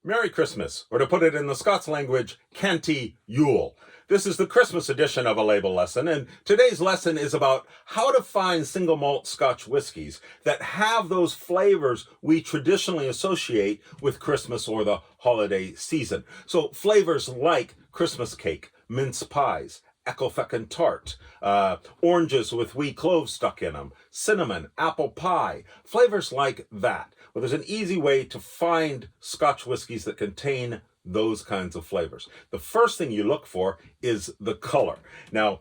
Merry Christmas, or to put it in the Scots language, Cantie Yule. This is the Christmas edition of a label lesson, and today's lesson is about how to find single malt Scotch whiskies that have those flavors we traditionally associate with Christmas or the holiday season. So flavors like Christmas cake, mince pies, echo-feckin' tart, oranges with wee cloves stuck in them, cinnamon, apple pie, flavors like that. Well, there's an easy way to find Scotch whiskies that contain those kinds of flavors. The first thing you look for is the color. Now,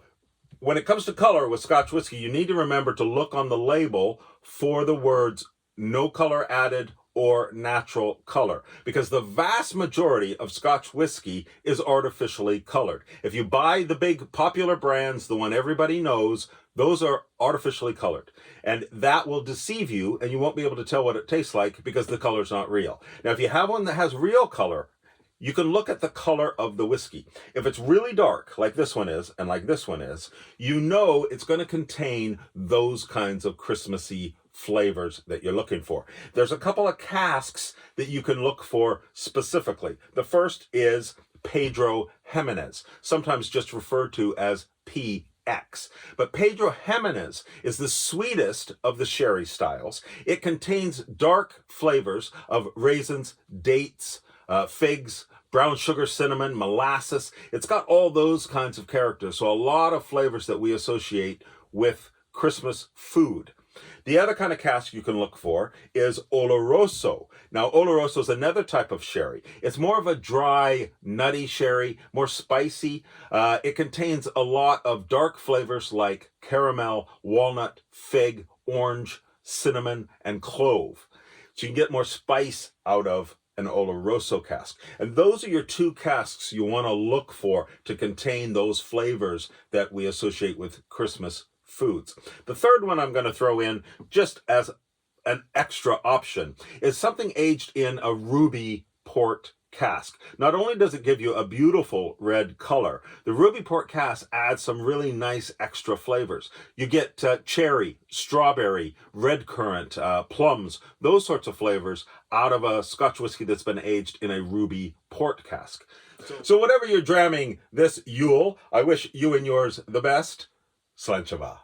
when it comes to color with Scotch whiskey, you need to remember to look on the label for the words no color added or natural color, because the vast majority of Scotch whiskey is artificially colored. If you buy the big popular brands, the one everybody knows, those are artificially colored. And that will deceive you, and you won't be able to tell what it tastes like because the color's not real. Now, if you have one that has real color, you can look at the color of the whiskey. If it's really dark, like this one is, and like this one is, you know it's going to contain those kinds of Christmassy flavors that you're looking for. There's a couple of casks that you can look for specifically. The first is Pedro Ximénez, sometimes just referred to as PX. But Pedro Ximénez is the sweetest of the sherry styles. It contains dark flavors of raisins, dates, figs, brown sugar, cinnamon, molasses. It's got all those kinds of characters. So a lot of flavors that we associate with Christmas food. The other kind of cask you can look for is Oloroso. Now, Oloroso is another type of sherry. It's more of a dry, nutty sherry, more spicy. It contains a lot of dark flavors like caramel, walnut, fig, orange, cinnamon, and clove. So you can get more spice out of an Oloroso cask. And those are your two casks you want to look for to contain those flavors that we associate with Christmas foods. The third one I'm going to throw in just as an extra option is something aged in a ruby port cask. Not only does it give you a beautiful red color, the ruby port cask adds some really nice extra flavors. You get cherry, strawberry, red currant, plums, those sorts of flavors out of a Scotch whiskey that's been aged in a ruby port cask. So whatever you're dramming this Yule, I wish you and yours the best. Sláinte mhath.